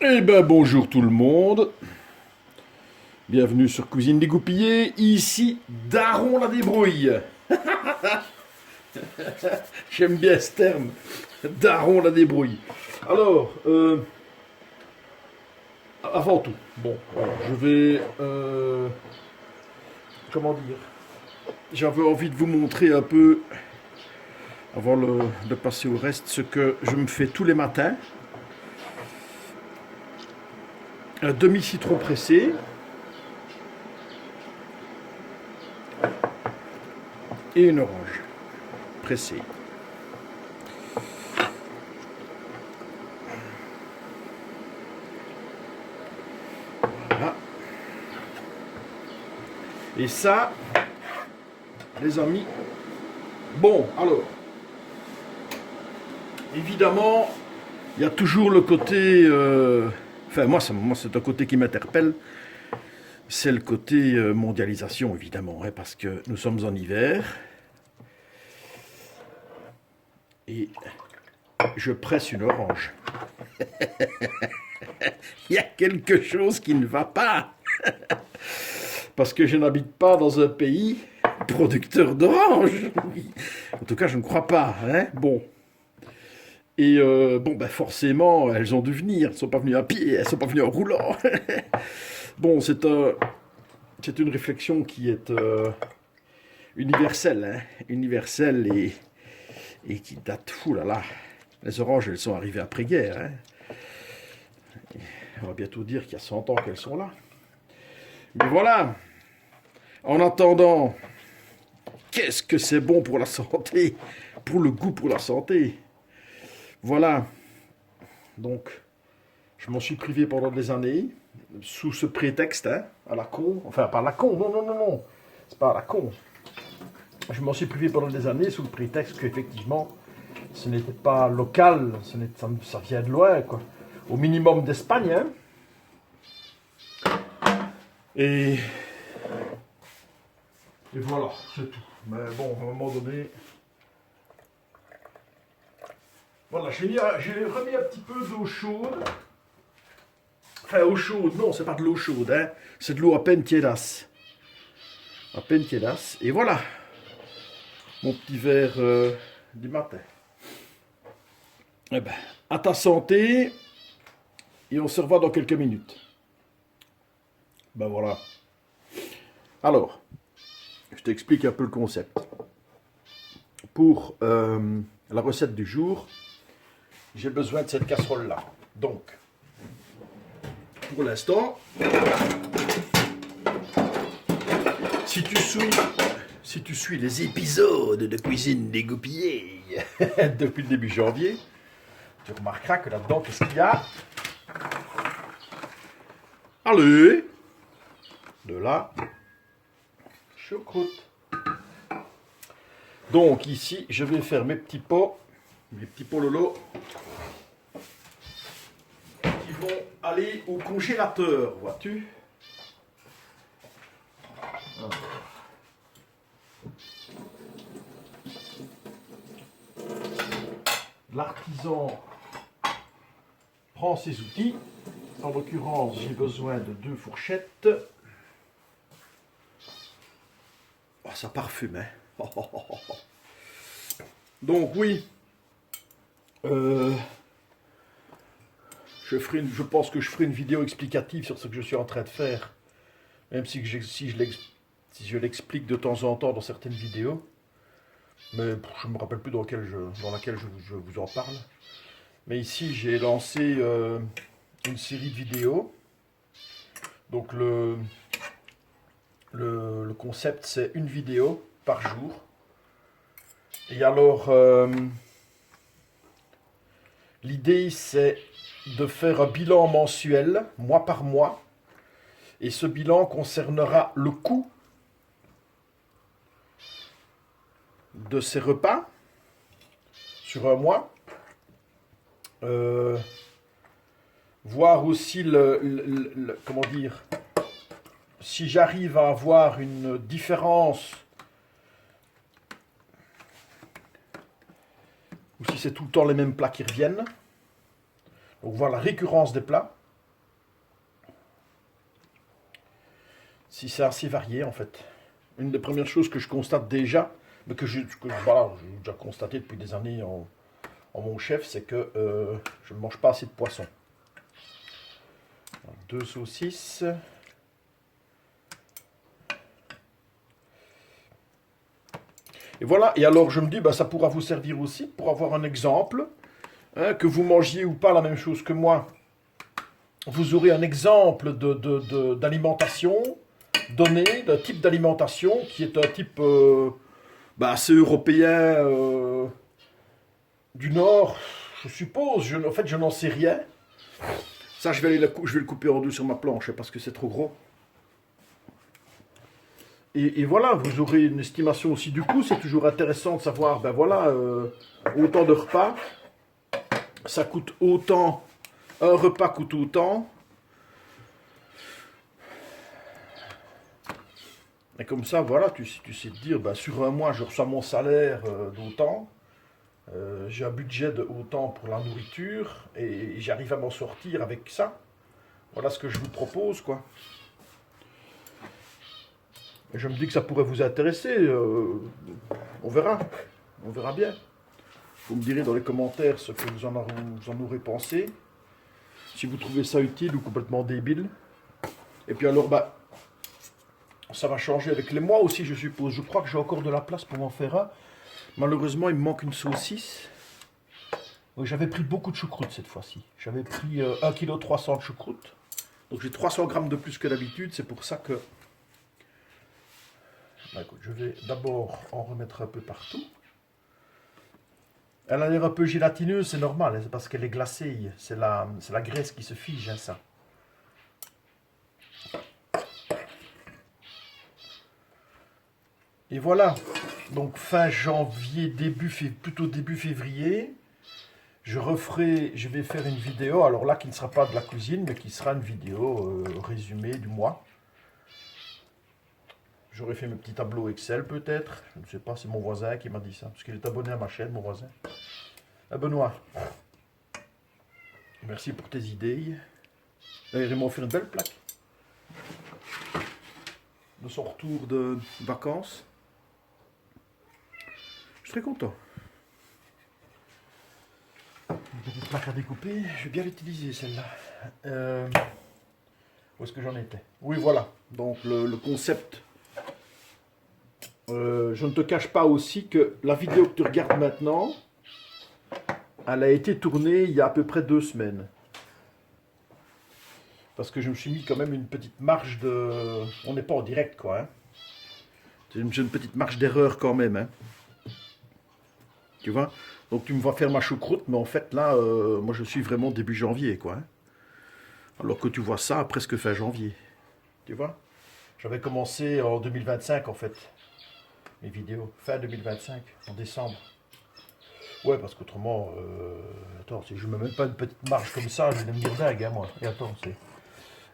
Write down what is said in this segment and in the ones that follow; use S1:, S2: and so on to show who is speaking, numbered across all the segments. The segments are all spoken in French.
S1: Eh ben bonjour tout le monde, bienvenue sur Cuisine Dégoupillée, ici Daron la débrouille. J'aime bien ce terme, Daron la débrouille. Alors, avant tout, bon, alors, je vais, comment dire, j'avais envie de vous montrer un peu, avant de passer au reste, ce que je me fais tous les matins. Un demi-citron pressé, et une orange pressée. Voilà. Et ça, les amis, bon, alors, évidemment, il y a toujours le côté, enfin moi c'est un côté qui m'interpelle, c'est le côté mondialisation évidemment, hein, parce que nous sommes en hiver, et je presse une orange. Il y a quelque chose qui ne va pas. Parce que je n'habite pas dans un pays producteur d'oranges. En tout cas, je ne crois pas. Hein, bon. Et bon, ben forcément, elles ont dû venir. Elles ne sont pas venues à pied, elles ne sont pas venues en roulant. Bon, c'est une réflexion qui est universelle. Hein, universelle et qui date, fou là là. Les oranges, elles sont arrivées après-guerre. Hein. On va bientôt dire qu'il y a 100 ans qu'elles sont là. Mais voilà. En attendant, qu'est-ce que c'est bon pour la santé, pour le goût, pour la santé. Voilà. Donc, je m'en suis privé pendant des années, sous ce prétexte, hein, à la con. Enfin, pas à la con, non, non, non, non. C'est pas à la con. Je m'en suis privé pendant des années sous le prétexte qu'effectivement, ce n'était pas local, ça vient de loin, quoi. Au minimum d'Espagne, hein. Et voilà, c'est tout. Mais bon, à un moment donné... Voilà, j'ai remis un petit peu d'eau chaude. Enfin, eau chaude, non, c'est pas de l'eau chaude, hein. C'est de l'eau à peine tiédasse. À peine tiédasse. Et voilà, mon petit verre du matin. Eh ben, à ta santé. Et on se revoit dans quelques minutes. Ben voilà. Alors, je t'explique un peu le concept. Pour la recette du jour, j'ai besoin de cette casserole-là. Donc, pour l'instant, si tu suis les épisodes de Cuisine Dégoupillée depuis le début janvier, tu remarqueras que là-dedans, qu'est-ce qu'il y a? Allez, de la choucroute. Donc ici, je vais faire mes petits pots lolo, qui vont aller au congélateur, vois-tu. L'artisan prend ses outils. En l'occurrence, j'ai besoin de 2 fourchettes. Oh, ça parfume, hein. Oh, oh, oh, oh. Donc oui, je pense que je ferai une vidéo explicative sur ce que je suis en train de faire, même si je l'explique de temps en temps dans certaines vidéos, mais je ne me rappelle plus dans laquelle je vous en parle. Mais ici, j'ai lancé une série de vidéos. Donc le concept, c'est une vidéo par jour. Et alors, l'idée, c'est de faire un bilan mensuel, mois par mois. Et ce bilan concernera le coût de ces repas sur un mois. Voir aussi comment dire, si j'arrive à avoir une différence ou si c'est tout le temps les mêmes plats qui reviennent. Donc voir la récurrence des plats. si c'est assez varié en fait. Une des premières choses que je constate déjà, mais voilà, j'ai déjà constaté depuis des années en mon chef, c'est que je ne mange pas assez de poisson. 2 saucisses. Et voilà, et alors je me dis, bah, ça pourra vous servir aussi pour avoir un exemple, hein, que vous mangiez ou pas la même chose que moi. Vous aurez un exemple d'alimentation donné, d'un type d'alimentation qui est un type assez européen du Nord, je suppose. En fait, je n'en sais rien. Ça, je vais le couper en deux sur ma planche parce que c'est trop gros. Et voilà, vous aurez une estimation aussi du coût. C'est toujours intéressant de savoir, ben voilà, autant de repas, ça coûte autant, un repas coûte autant. Et comme ça, voilà, tu sais te dire, ben, sur un mois, je reçois mon salaire d'autant. J'ai un budget de autant pour la nourriture et j'arrive à m'en sortir avec ça. Voilà ce que je vous propose, quoi. Et je me dis que ça pourrait vous intéresser. On verra. On verra bien. Vous me direz dans les commentaires ce que vous en aurez pensé. Si vous trouvez ça utile ou complètement débile. Et puis alors, bah, ça va changer avec les mois aussi, je suppose. Je crois que j'ai encore de la place pour m'en faire un. Malheureusement, il me manque une saucisse. J'avais pris beaucoup de choucroute cette fois-ci. J'avais pris 1,3 kg de choucroute. Donc j'ai 300 grammes de plus que d'habitude. C'est pour ça que... Bah, écoute, je vais d'abord en remettre un peu partout. Elle a l'air un peu gélatineuse, c'est normal. C'est parce qu'elle est glacée. C'est la graisse qui se fige, hein, ça. Et voilà. Donc fin janvier, plutôt début février. Je vais faire une vidéo, alors là qui ne sera pas de la cuisine, mais qui sera une vidéo résumée du mois. J'aurais fait mes petits tableaux Excel peut-être, je ne sais pas, c'est mon voisin qui m'a dit ça, parce qu'il est abonné à ma chaîne, mon voisin. Ah, Benoît, merci pour tes idées. D'ailleurs, ils m'ont fait une belle plaque de son retour de vacances. Je suis très content. Une petite plaque à découper, je vais bien l'utiliser celle-là. Où est-ce que j'en étais? Oui, voilà. Donc le concept. Je ne te cache pas aussi que la vidéo que tu regardes maintenant, elle a été tournée il y a à peu près 2 semaines. Parce que je me suis mis quand même une petite marge de... On n'est pas en direct, quoi. Hein. J'ai une petite marge d'erreur quand même. Hein. Tu vois? Donc tu me vas faire ma choucroute, mais en fait là, moi je suis vraiment début janvier, quoi. Hein. Alors que tu vois ça presque fin janvier. Tu vois? J'avais commencé en 2025 en fait. Mes vidéos. Fin 2025, en décembre. Ouais, parce qu'autrement, attends, si je ne mets même pas une petite marge comme ça, je vais me dire dingue, hein, moi. Et attends, c'est...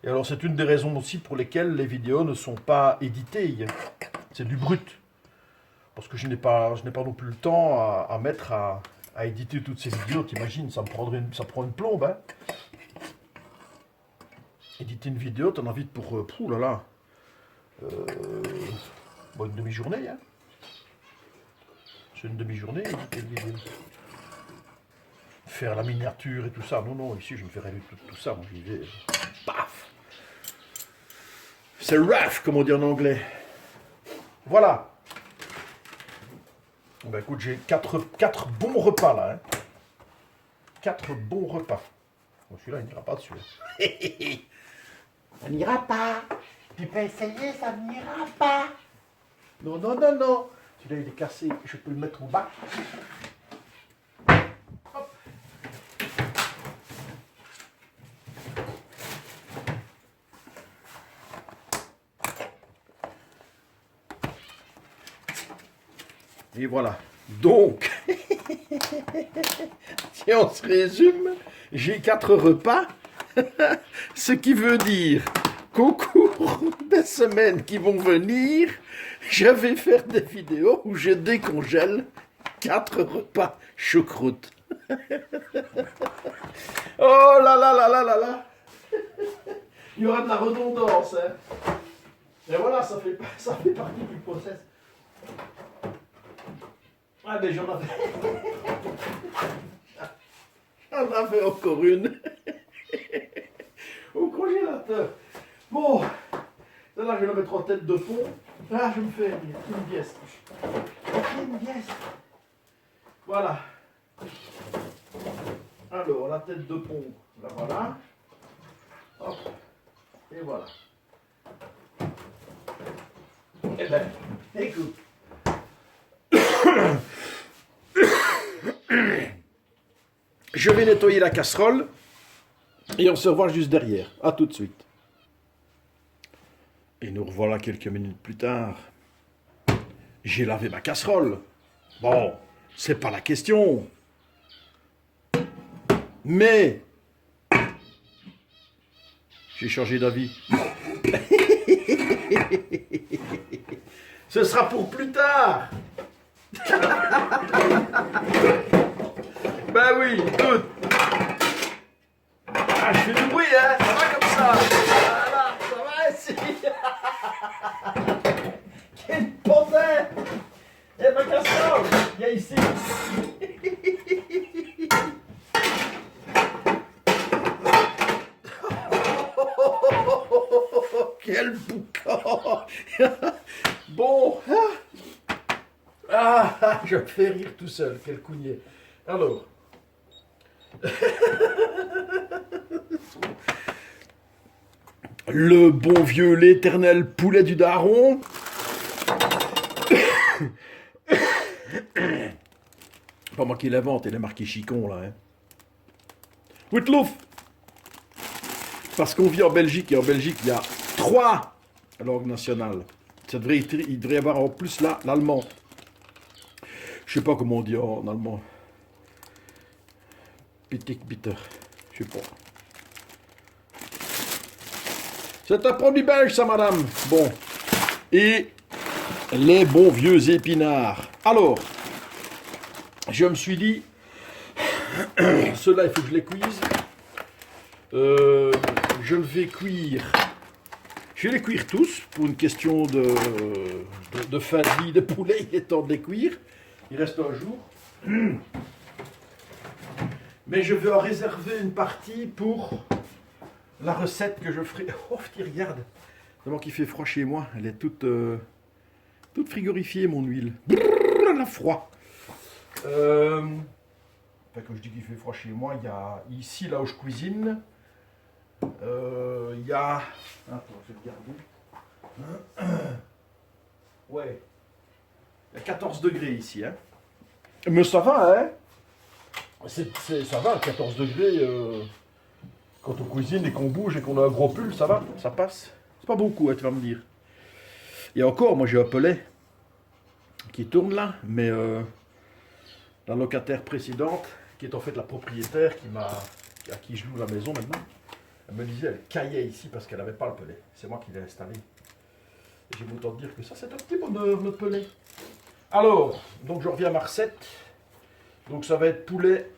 S1: Et alors c'est une des raisons aussi pour lesquelles les vidéos ne sont pas éditées. C'est du brut. Parce que je n'ai pas non plus le temps à mettre à éditer toutes ces vidéos. T'imagines, ça prend une plombe. Hein. Éditer une vidéo, t'en as envie pour... ouh là là. Une demi-journée. Hein. C'est une demi-journée, éditer une vidéo. Faire la miniature et tout ça. Non, ici je ne ferai tout ça. Moi j'y vais... Paf. C'est rough, comme on dit en anglais. Voilà. Ben écoute, j'ai 4 bons repas là. Hein. 4 bons repas. Bon, celui-là, il n'ira pas dessus. Ça n'ira pas. Tu peux essayer, ça n'ira pas. Non. Celui-là, il est cassé. Je peux le mettre au bas. Hop. Et voilà. Donc, si on se résume, j'ai 4 repas, ce qui veut dire qu'au cours des semaines qui vont venir, je vais faire des vidéos où je décongèle 4 repas choucroute. Oh là là là là là là. Il y aura de la redondance, hein. Et voilà, ça fait partie du process. Ah ben j'en avais... j'en avais encore une. Au congélateur. Bon, là je vais le mettre en tête de pont. Là je me fais une pièce. Une pièce. Voilà. Alors la tête de pont, la voilà. Hop. Et voilà. Eh ben, écoute. Je vais nettoyer la casserole et on se revoit juste derrière. À tout de suite. Et nous revoilà quelques minutes plus tard. J'ai lavé ma casserole. Bon, c'est pas la question. Mais j'ai changé d'avis. Ce sera pour plus tard. Ben oui, écoute. Ah, je fais du bruit, hein. Ça va comme ça. Voilà, ça va ici. Quel pantin. Et ma casserole, viens ici. Quel boucan. Bon. Ah, je me fais rire tout seul, quel cougnier. Alors. Le bon vieux, l'éternel poulet du daron. Pas moi qui l'invente, il est marqué chicon là. Hein. Witlouf. Parce qu'on vit en Belgique, et en Belgique, il y a 3 langues nationales. Il devrait y avoir en plus là, l'allemand. Je sais pas comment on dit en allemand. Pittig bitter. Je sais pas. C'est un produit belge, ça, madame. Bon. Et les bons vieux épinards. Alors, je me suis dit, ceux-là, il faut que je les cuise. Je le vais cuire. Je vais les cuire tous pour une question de fin de vie de poulet. Il est temps de les cuire. Il reste un jour. Mais je vais en réserver une partie pour la recette que je ferai. Oh, regarde. C'est moi qui fait froid chez moi. Elle est toute frigorifiée, mon huile. Brrr, elle a froid. Enfin, quand je dis qu'il fait froid chez moi, il y a ici, là où je cuisine, il y a... Attends, je vais regarder. Ouais. Il y a 14 degrés ici. Hein. Mais ça va, hein. Ça va, 14 degrés. Quand on cuisine et qu'on bouge et qu'on a un gros pull, ça va, ça passe. C'est pas beaucoup, hein, tu vas me dire. Et encore, moi j'ai un pellet qui tourne là, mais la locataire précédente, qui est en fait la propriétaire à qui je loue la maison maintenant, elle me disait, elle caillait ici parce qu'elle n'avait pas le pellet. C'est moi qui l'ai installé. Et j'ai autant dire que ça, c'est un petit bonheur, notre pellet. Alors, donc je reviens à ma recette. Donc ça va être poulet,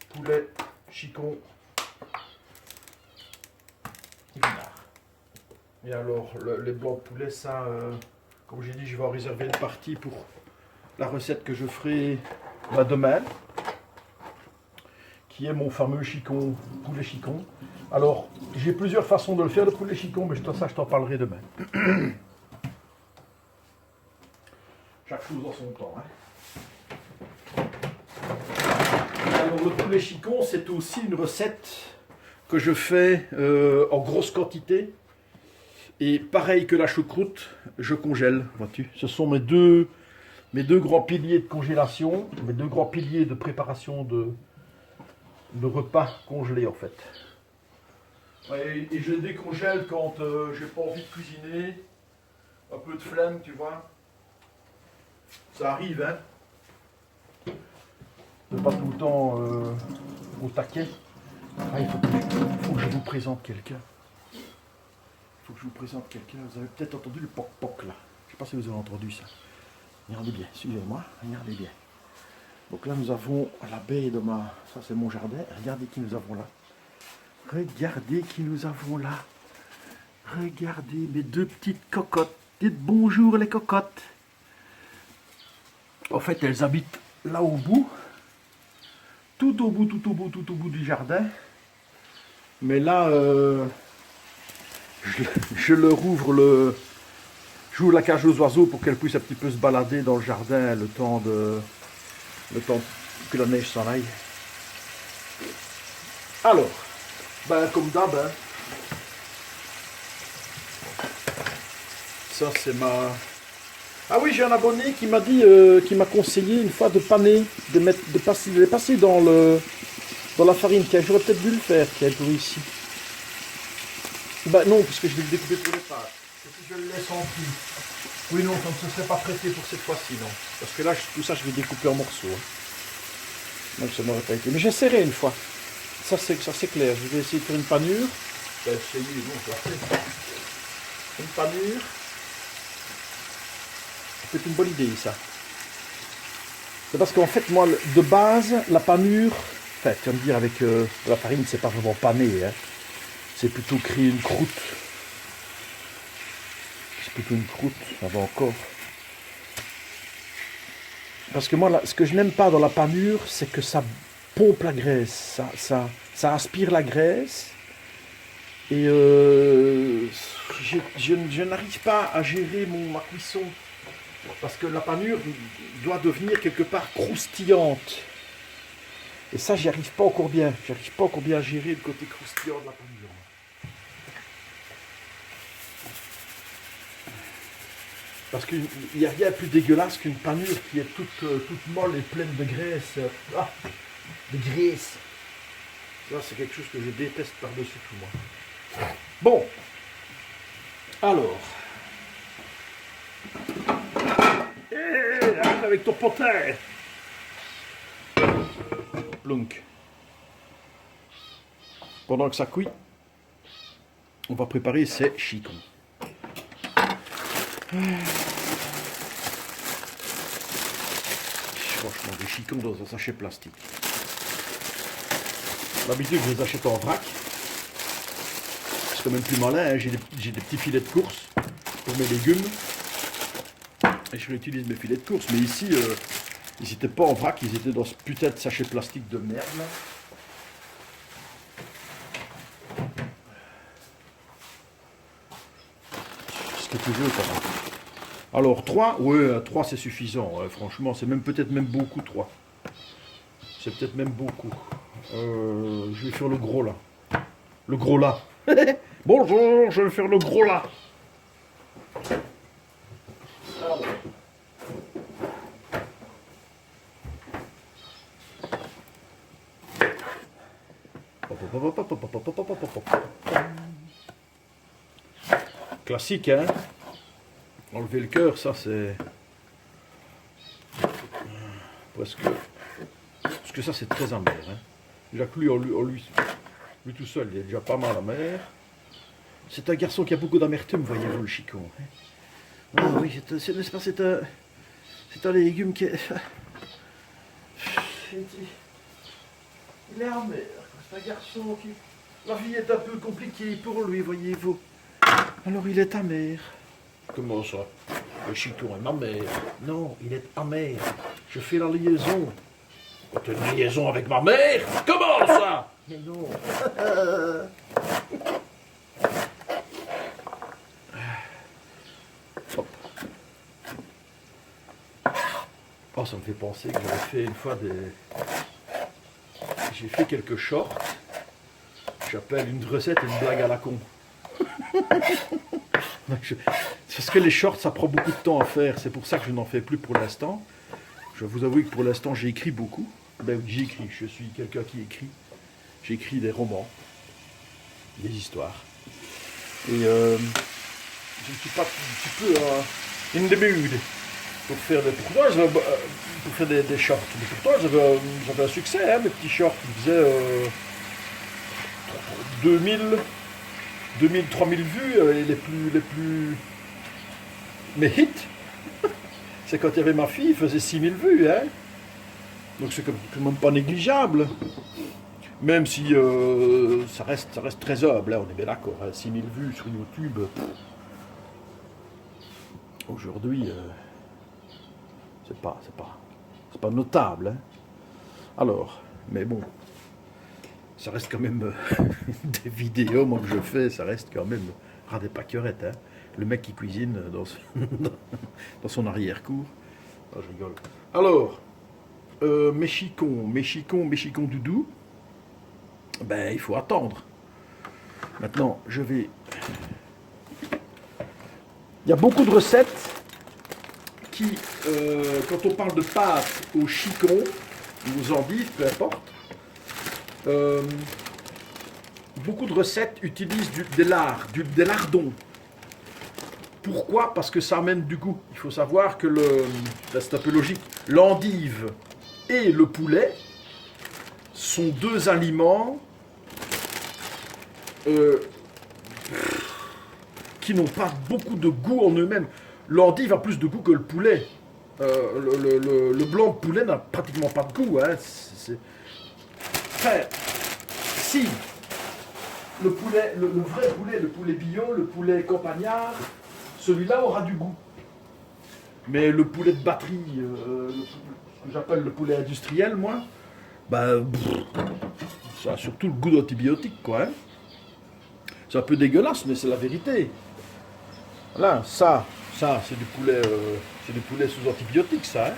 S1: poulet, chicon, épinard. Et alors, les blancs de poulet, ça, comme j'ai dit, je vais en réserver une partie pour la recette que je ferai demain, qui est mon fameux chicon, poulet chicon. Alors, j'ai plusieurs façons de le faire, le poulet chicon, mais ça, je t'en parlerai demain. Chaque chose en son temps. Hein. Alors, le poulet chicon, c'est aussi une recette que je fais en grosse quantité. Et pareil que la choucroute, je congèle, vois-tu. Ce sont mes deux grands piliers de congélation, mes 2 grands piliers de préparation de repas congelés, en fait. Ouais, et je décongèle quand j'ai pas envie de cuisiner, un peu de flemme, tu vois. Ça arrive, hein. De pas tout le temps au taquet. Ah, il faut que je vous présente quelqu'un. Il faut que je vous présente quelqu'un. Vous avez peut-être entendu le poc-poc là. Je ne sais pas si vous avez entendu ça. Regardez bien, suivez-moi, regardez bien. Donc là nous avons la baie de ma... Ça c'est mon jardin. Regardez qui nous avons là. Regardez qui nous avons là. Regardez mes deux petites cocottes. Dites bonjour les cocottes. En fait, elles habitent là au bout. Tout au bout, tout au bout, tout au bout du jardin. Mais là, je leur ouvre j'ouvre la cage aux oiseaux pour qu'elles puissent un petit peu se balader dans le jardin le temps que la neige s'en aille. Alors, ben comme d'hab, hein, ça c'est ma... Ah oui, j'ai un abonné qui m'a dit, qui m'a conseillé une fois de paner, de les passer dans la farine. Tiens, j'aurais peut-être dû le faire, tiens, pour ici. Ben non, parce que je vais le découper pour les pâtes. Et si je le laisse en pli. Oui, non, comme ce ne serait pas prêté pour cette fois-ci, non. Parce que là, tout ça, je vais découper en morceaux. Hein. Donc ça n'aurait pas été. Mais j'essaierai une fois. Ça c'est clair. Je vais essayer de faire une panure. Ben, essayer, non, je vais faire. Une panure. C'est une bonne idée, ça. C'est parce qu'en fait, moi, de base, la panure, enfin, tu vas me dire, avec la farine, c'est pas vraiment pané, hein. C'est plutôt créer une croûte. C'est plutôt une croûte, ça va encore. Parce que moi, là, ce que je n'aime pas dans la panure, c'est que ça pompe la graisse. Ça aspire la graisse. Et je n'arrive pas à gérer ma cuisson. Parce que la panure doit devenir quelque part croustillante. Et ça, j'y arrive pas encore bien. J'arrive pas encore bien à gérer le côté croustillant de la panure. Parce qu'il n'y a rien de plus dégueulasse qu'une panure qui est toute molle et pleine de graisse. Ah, de graisse. Ça, c'est quelque chose que je déteste par-dessus tout, moi. Bon. Alors. Arrête avec ton potin. Plunk. Pendant que ça cuit, on va préparer ces chicons. Franchement, des chicons dans un sachet plastique. D'habitude, je les achète en vrac. C'est quand même plus malin, hein. J'ai des petits filets de course pour mes légumes. Et je réutilise mes filets de course. Mais ici, ils n'étaient pas en vrac, ils étaient dans ce putain de sachet plastique de merde. Là. Ce que tu veux, par exemple. Alors 3, ouais, 3 c'est suffisant, franchement, c'est peut-être même beaucoup 3. C'est peut-être même beaucoup. Je vais faire le gros là. Le gros là. Bonjour, je vais faire le gros là. Classique, hein. Enlever le cœur, ça c'est presque... Parce que ça c'est très amer. Hein. Déjà que lui tout seul, il est déjà pas mal amer. C'est un garçon qui a beaucoup d'amertume, voyez-vous, le chicon. Hein. Ah oui, n'est-ce pas, c'est un légume qui est... Il est amer. C'est un garçon qui... La vie est un peu compliquée pour lui, voyez-vous. Alors il est amer. Comment ça? Le chicon est amer. Non, il est amer. Je fais la liaison. Tu as une liaison avec ma mère? Comment ça? Mais non. Hop. Oh, ça me fait penser que j'avais fait une fois J'ai fait quelques shorts. J'appelle une recette et une blague à la con. Parce que les shorts, ça prend beaucoup de temps à faire. C'est pour ça que je n'en fais plus pour l'instant. Je vous avoue que pour l'instant, j'ai écrit beaucoup. Ben, j'écris. Je suis quelqu'un qui écrit. J'écris des romans, des histoires. Et je ne suis pas un petit peu in the mood pour faire des... Pourtant, pour faire des shorts. Mais pourtant, j'avais un succès, hein, mes petits shorts. Ils faisaient 2000, 3000 vues, et les plus... Mes hits, c'est quand il y avait ma fille, il faisait 6000 vues, hein. Donc c'est quand même pas négligeable. Même si ça reste très humble, hein, on est bien d'accord. Hein, 6000 vues sur YouTube, aujourd'hui, c'est pas notable. Hein. Alors, mais bon, ça reste quand même des vidéos moi, que je fais, ça reste quand même ras des pâquerettes. Hein. Le mec qui cuisine dans son arrière-cour. Ah, je rigole. Alors, mes chicons doudou, ben il faut attendre. Maintenant, il y a beaucoup de recettes qui, quand on parle de pâtes aux chicons, ou aux endives, peu importe, beaucoup de recettes utilisent des lardons. Pourquoi? Parce que ça amène du goût. Il faut savoir que c'est un peu logique, l'endive et le poulet sont deux aliments qui n'ont pas beaucoup de goût en eux-mêmes. L'endive a plus de goût que le poulet. Le blanc de poulet n'a pratiquement pas de goût. Hein. Enfin, si le poulet, le vrai poulet, le poulet bio, le poulet campagnard, celui-là aura du goût. Mais le poulet de batterie, ce que j'appelle le poulet industriel, moi, ben, ça a surtout le goût d'antibiotique, quoi. Hein. C'est un peu dégueulasse, mais c'est la vérité. Voilà, ça c'est du poulet sous antibiotique, ça. Hein.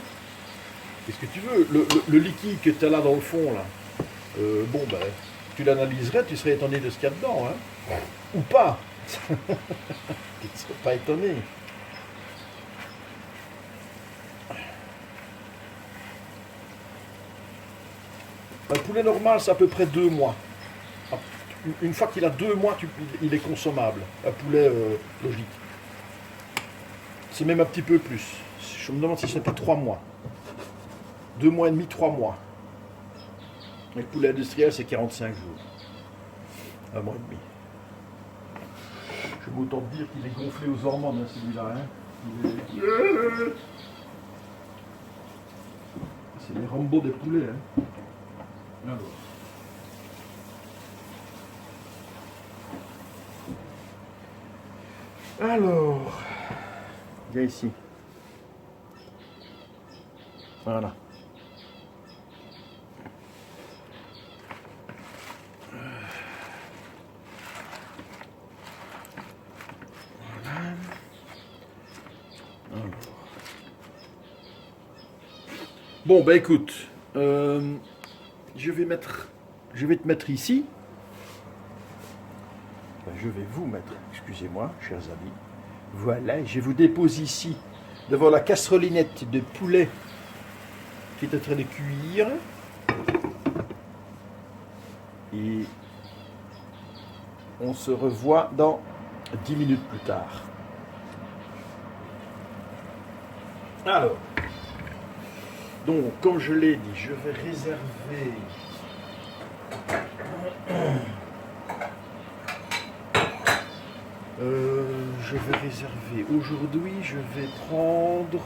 S1: Qu'est-ce que tu veux? Le liquide que tu as là dans le fond, là, bon, ben, tu l'analyserais, tu serais étonné de ce qu'il y a dedans, hein. Ou pas. Tu ne serais pas étonné. Un poulet normal, c'est à peu près 2 mois. Une fois qu'il a 2 mois, il est consommable. Un poulet logique. C'est même un petit peu plus. Je me demande si c'était 3 mois. 2 mois et demi, 3 mois. Le poulet industriel, c'est 45 jours. 1 mois et demi. Je m'autant dire qu'il est gonflé aux hormones, hein, celui-là. Hein. C'est les Rambo des poulets. Hein. Alors, viens ici. Voilà. Bon, ben écoute, je vais te mettre ici. Ben, je vais vous mettre, excusez-moi, chers amis. Voilà, je vous dépose ici, devant la casserolinette de poulet qui est en train de cuire. Et on se revoit dans 10 minutes plus tard. Alors, donc, comme je l'ai dit, je vais réserver aujourd'hui, je vais prendre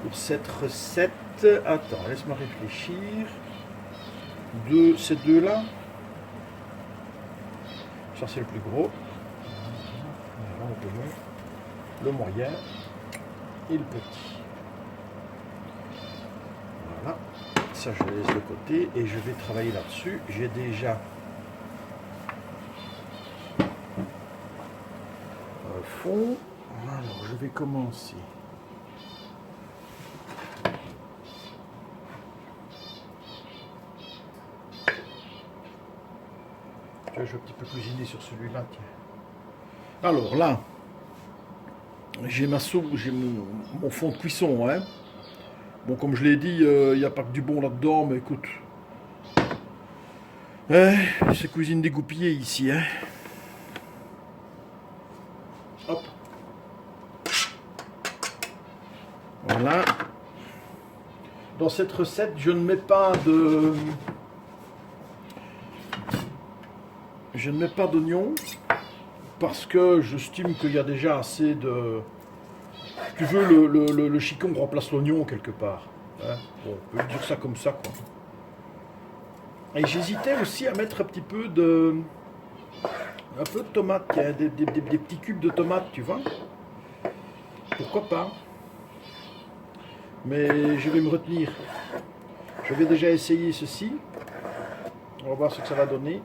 S1: pour cette recette, attends, laisse-moi réfléchir, ces deux-là, ça c'est le plus gros, le moyen et le petit. Voilà, ça je laisse de côté et je vais travailler là-dessus. J'ai déjà un fond. Alors je vais commencer. Je vais un petit peu cuisiner sur celui-là. Alors là, j'ai ma soupe, j'ai mon fond de cuisson. Hein. Bon, comme je l'ai dit, il n'y a pas que du bon là-dedans, mais écoute. C'est cuisine dégoupillée ici. Hein. Hop. Voilà. Dans cette recette, je ne mets pas de... Je ne mets pas d'oignon parce que j'estime qu'il y a déjà assez de... Si tu veux, le chicon remplace l'oignon quelque part. Hein. Bon, on peut dire ça comme ça, quoi. Et j'hésitais aussi à mettre un petit peu de tomates, tiens, des petits cubes de tomates, tu vois. Pourquoi pas? Mais je vais me retenir. Je vais déjà essayer ceci. On va voir ce que ça va donner.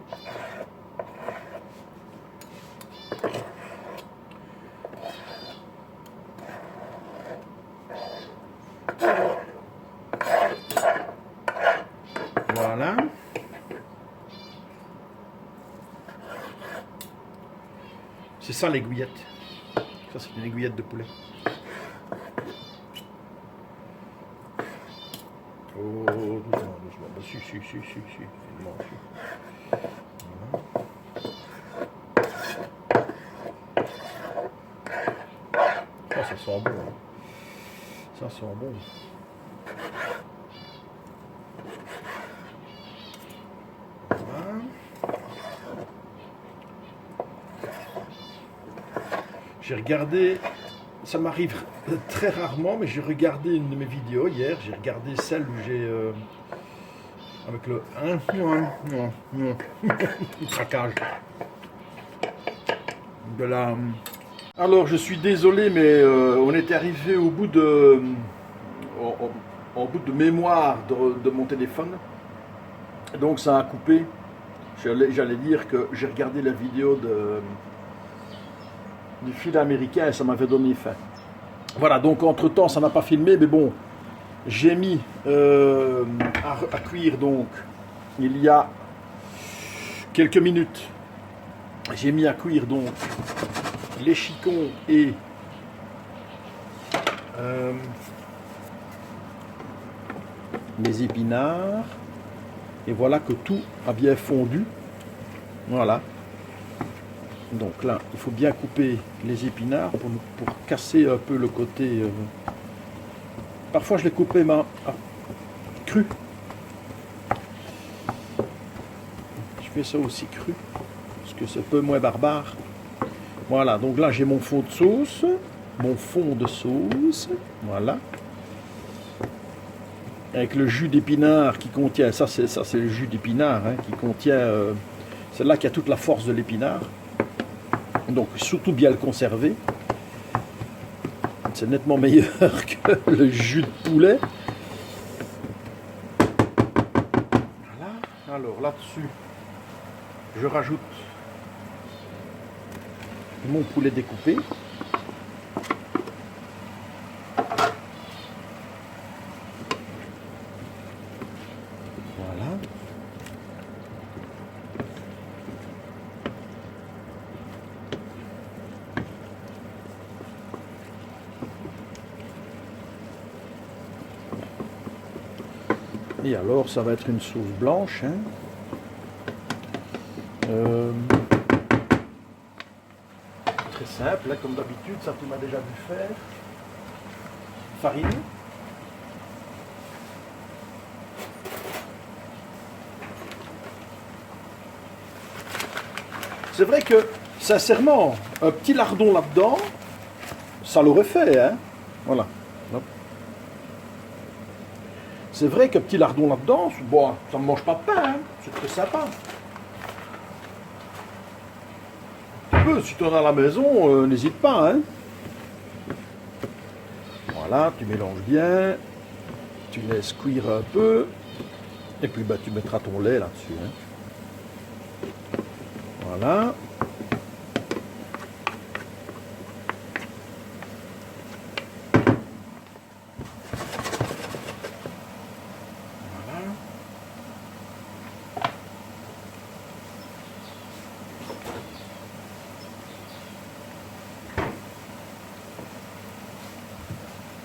S1: Voilà. C'est ça l'aiguillette. Ça c'est une aiguillette de poulet. Oh, doucement, doucement. Bah, si. Finalement, si. Voilà. Oh, ça sent bon. Hein. Ça sent bon. Voilà. J'ai regardé, ça m'arrive très rarement, mais j'ai regardé une de mes vidéos hier. J'ai regardé celle où j'ai avec le craquage de la. Alors je suis désolé, mais on était arrivé au bout au bout de mémoire de mon téléphone, donc ça a coupé. J'allais dire que j'ai regardé la vidéo du film américain et ça m'avait donné faim. Voilà, donc entre temps ça n'a pas filmé, mais bon, j'ai mis à cuire donc il y a quelques minutes. J'ai mis à cuire donc les chicons et les épinards. Et voilà que tout a bien fondu. Voilà. Donc là, il faut bien couper les épinards pour casser un peu le côté. Parfois, je les coupais cru. Je fais ça aussi cru, parce que c'est un peu moins barbare. Voilà, donc là, j'ai mon fond de sauce. Voilà. Avec le jus d'épinard qui contient, ça c'est le jus d'épinard hein, qui contient, c'est là qu'il y a toute la force de l'épinard. Donc surtout bien le conserver. C'est nettement meilleur que le jus de poulet. Voilà. Alors là-dessus, je rajoute mon poulet découpé. Voilà. Et alors, ça va être une sauce blanche. Hein. Très simple, hein, comme d'habitude, ça tu m'as déjà vu faire. Farine. C'est vrai que, sincèrement, un petit lardon là-dedans, ça l'aurait fait, hein. Voilà. C'est vrai qu'un petit lardon là-dedans, bon, ça ne mange pas de pain, hein. C'est très sympa. Tu peux, si tu en as à la maison, n'hésite pas, hein. Voilà, tu mélanges bien, tu laisses cuire un peu, et puis bah, tu mettras ton lait là-dessus, hein. Voilà.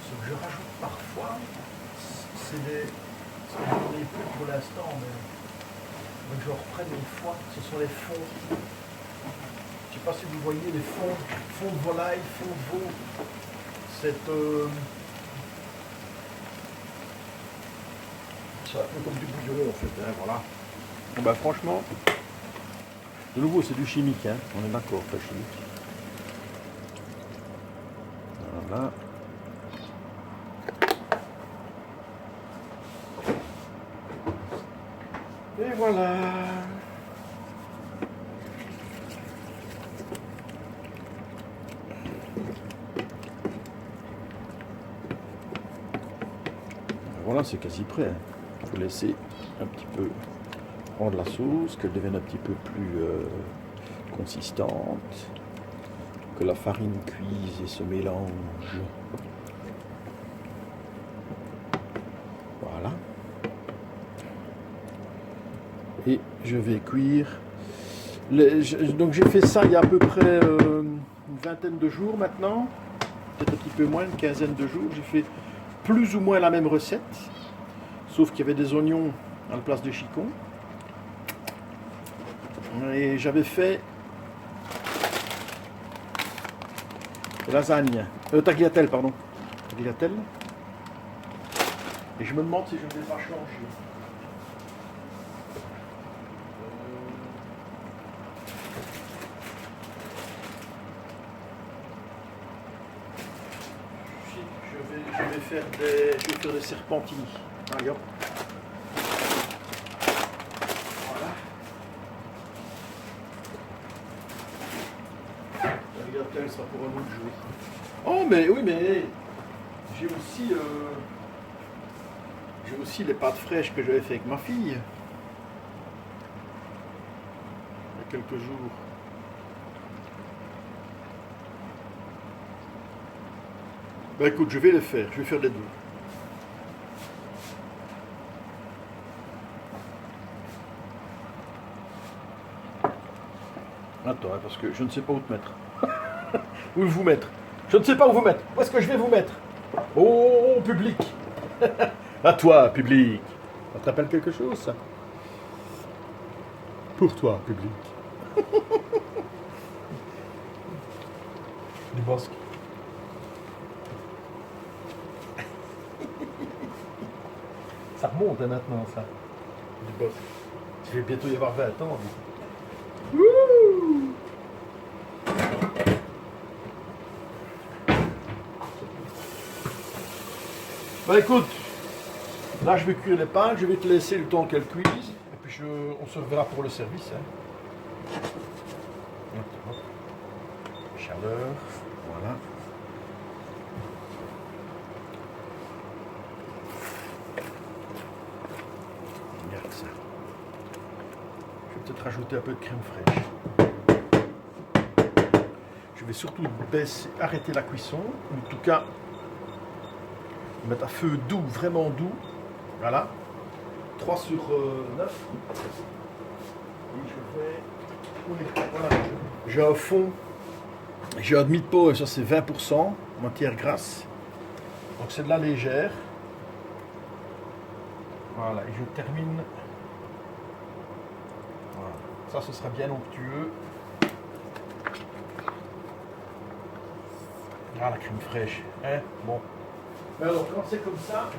S1: Ce que je rajoute parfois, c'est des. J'en ai plus pour l'instant, mais je reprenne une fois. Ce sont les fonds. Je ne sais pas si vous voyez les fonds de volaille, fonds de veau. C'est un peu comme du bouillon en fait. Hein, voilà. Bon, ben, franchement, de nouveau c'est du chimique. Hein, on est d'accord, pas chimique. Voilà. Et voilà. Voilà, c'est quasi prêt. Il faut laisser un petit peu prendre la sauce, qu'elle devienne un petit peu plus consistante, que la farine cuise et se mélange. Voilà. Et je vais cuire. Donc j'ai fait ça il y a à peu près une vingtaine de jours maintenant, peut-être un petit peu moins, une quinzaine de jours. J'ai fait plus ou moins la même recette, sauf qu'il y avait des oignons à la place de chicon. Et j'avais fait lasagne, tagliatelle, pardon. Tagliatelle. Et je me demande si je ne vais pas changer. Je vais faire des serpentini. Allez hop. Voilà. La tagliatelle sera pour un autre jour. Oh mais oui mais j'ai aussi les pâtes fraîches que j'avais fait avec ma fille il y a quelques jours. Ben écoute, je vais les faire, je vais faire les deux. Attends, parce que je ne sais pas où te mettre. Où vous mettre. Je ne sais pas où vous mettre. Où est-ce que je vais vous mettre? Oh, public. À toi, public. Ça te rappelle quelque chose, ça? Pour toi, public. Du bosque. Ça remonte maintenant, ça. Du bosque. Il va bientôt y avoir 20 ans. Wouh! Bah écoute, là je vais cuire les pâtes, je vais te laisser le temps qu'elles cuisent, et puis on se reverra pour le service. Hein. Chaleur, voilà. Regarde ça. Je vais peut-être rajouter un peu de crème fraîche. Je vais surtout arrêter la cuisson, en tout cas mettre à feu doux, vraiment doux. Voilà. 3 sur 9. Et je vais... Voilà. J'ai un fond, j'ai un demi de pot, et ça c'est 20%, matière grasse. Donc c'est de la légère. Voilà, et je termine. Voilà. Ça, ce sera bien onctueux. Ah, la crème fraîche. Hein, bon. Mais alors, quand c'est comme ça,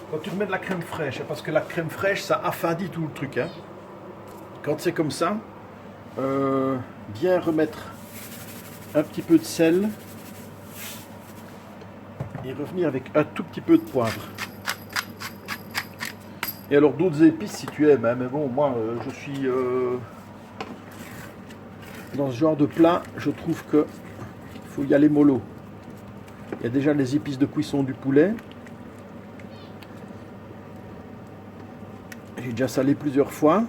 S1: quand tu remets de la crème fraîche, parce que la crème fraîche, ça affadit tout le truc. Hein. Quand c'est comme ça, bien remettre un petit peu de sel et revenir avec un tout petit peu de poivre. Et alors d'autres épices si tu aimes, hein, mais bon, moi je suis dans ce genre de plat, je trouve que faut y aller mollo. Il y a déjà les épices de cuisson du poulet. J'ai déjà salé plusieurs fois.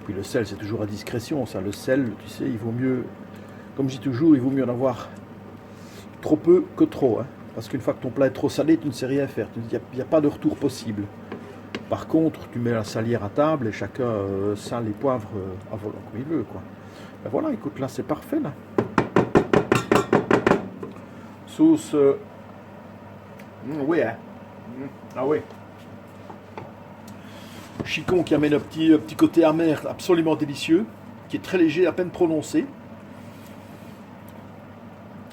S1: Puis le sel, c'est toujours à discrétion. Ça, le sel, tu sais, il vaut mieux, comme je dis toujours, il vaut mieux en avoir trop peu que trop. Hein, parce qu'une fois que ton plat est trop salé, tu ne sais rien faire. Il n'y a pas de retour possible. Par contre, tu mets la salière à table et chacun sale les poivres à volant comme il veut. Quoi. Ben voilà, écoute, là, c'est parfait. Là. Sauce... oui, hein. Ah oui. Chicon qui amène un petit côté amer absolument délicieux, qui est très léger, à peine prononcé.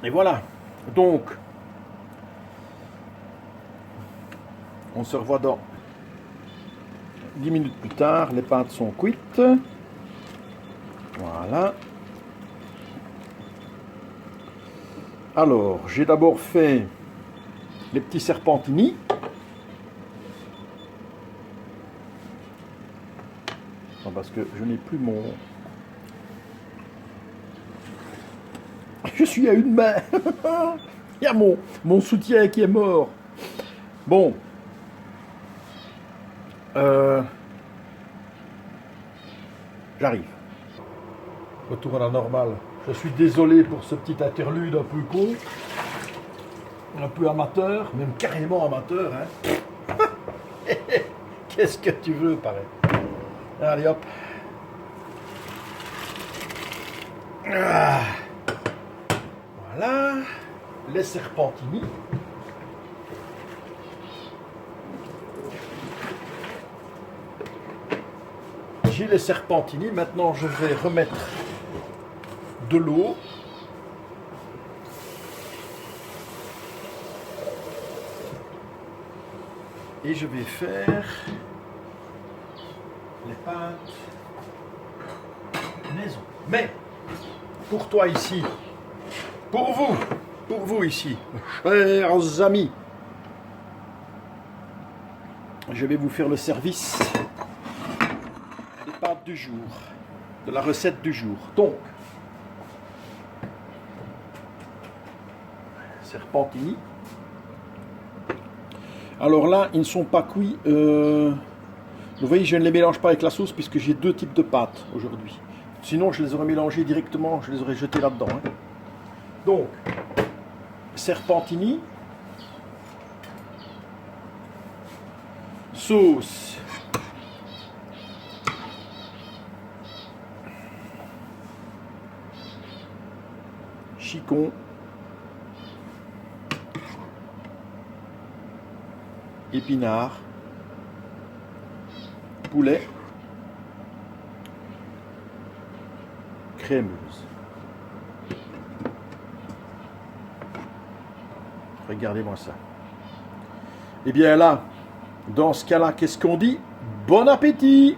S1: Et voilà. Donc, on se revoit dans 10 minutes plus tard. Les pâtes sont cuites. Voilà. Alors, j'ai d'abord fait les petits serpentini. Non, parce que je n'ai plus mon... Je suis à une main. Il y a mon soutien qui est mort. Bon. J'arrive. Retour à la normale. Je suis désolé pour ce petit interlude un peu con. Un peu amateur, même carrément amateur. Hein. Qu'est-ce que tu veux, pareil. Allez, hop. Ah. Voilà. Les serpentini. J'ai les serpentini. Maintenant, je vais remettre de l'eau. Et je vais faire les pâtes maison. Mais, pour toi ici, pour vous ici, chers amis, je vais vous faire le service des pâtes du jour, de la recette du jour. Donc, serpentini. Alors là, ils ne sont pas cuits. Vous voyez, je ne les mélange pas avec la sauce puisque j'ai deux types de pâtes aujourd'hui. Sinon, je les aurais mélangés directement, je les aurais jetés là-dedans. Hein. Donc, serpentini, sauce, chicon, épinards, poulet, crémeuse. Regardez-moi ça. Et bien là, dans ce cas-là, qu'est-ce qu'on dit? Bon appétit!